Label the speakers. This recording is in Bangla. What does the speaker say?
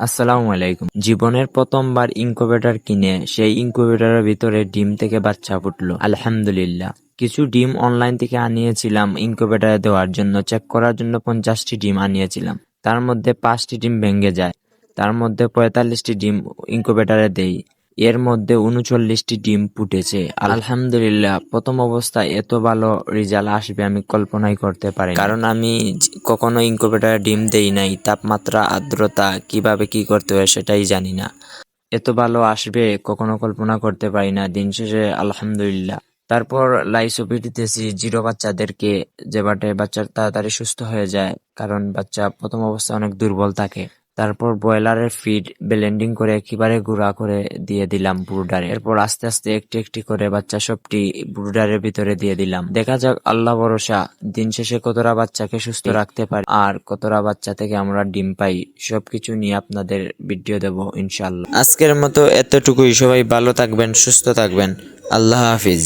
Speaker 1: আসসালামু আলাইকুম। জীবনের প্রথমবার ইনকিউবেটর কিনে সেই ইনকিউবেটরের ভিতরে ডিম থেকে বাচ্চা ফুটলো, আলহামদুলিল্লাহ। কিছু ডিম অনলাইন থেকে আনিয়েছিলাম ইনকিউবেটরে দেওয়ার জন্য, চেক করার জন্য 50টি ডিম আনিয়েছিলাম। তার মধ্যে 5টি ডিম ভেঙে যায়। তার মধ্যে 45টি ডিম ইনকিউবেটরে দেই। এর মধ্যে 39টি ডিম ফুটেছে, আলহামদুলিল্লাহ। প্রথম অবস্থায় এত ভালো রেজাল্ট আসবে আমি কল্পনাই করতে পারি, কারণ আমি কখনো ইনকিউবেটরে ডিম দেই নাই। তাপমাত্রা, আর্দ্রতা কিভাবে কি করতে হয় সেটাই জানি না। এত ভালো আসবে কখনো কল্পনা করতে পারি না। দিন শেষে আলহামদুলিল্লাহ। তারপর লাইসোপি দিতেছি জিরো বাচ্চাদেরকে, যে বাচ্চা তাড়াতাড়ি সুস্থ হয়ে যায়, কারণ বাচ্চা প্রথম অবস্থায় অনেক দুর্বল থাকে। তারপর ব্রয়লারের ফিড ব্লেন্ডিং করে একেবারে গুঁড়া করে দিয়ে দিলাম ব্রুডারে। এরপর আস্তে আস্তে একটি একটি করে বাচ্চা সবটি ব্রুডারের ভিতরে দিয়ে দিলাম। দেখা যাক, আল্লাহ ভরসা। দিন শেষে কতটা বাচ্চাকে সুস্থ রাখতে পারি আর কতটা বাচ্চা থেকে আমরা ডিম পাই, সবকিছু নিয়ে আপনাদের ভিডিও দেব ইনশাআল্লাহ। আজকের মতো এতটুকুই। সবাই ভালো থাকবেন, সুস্থ থাকবেন। আল্লাহ হাফিজ।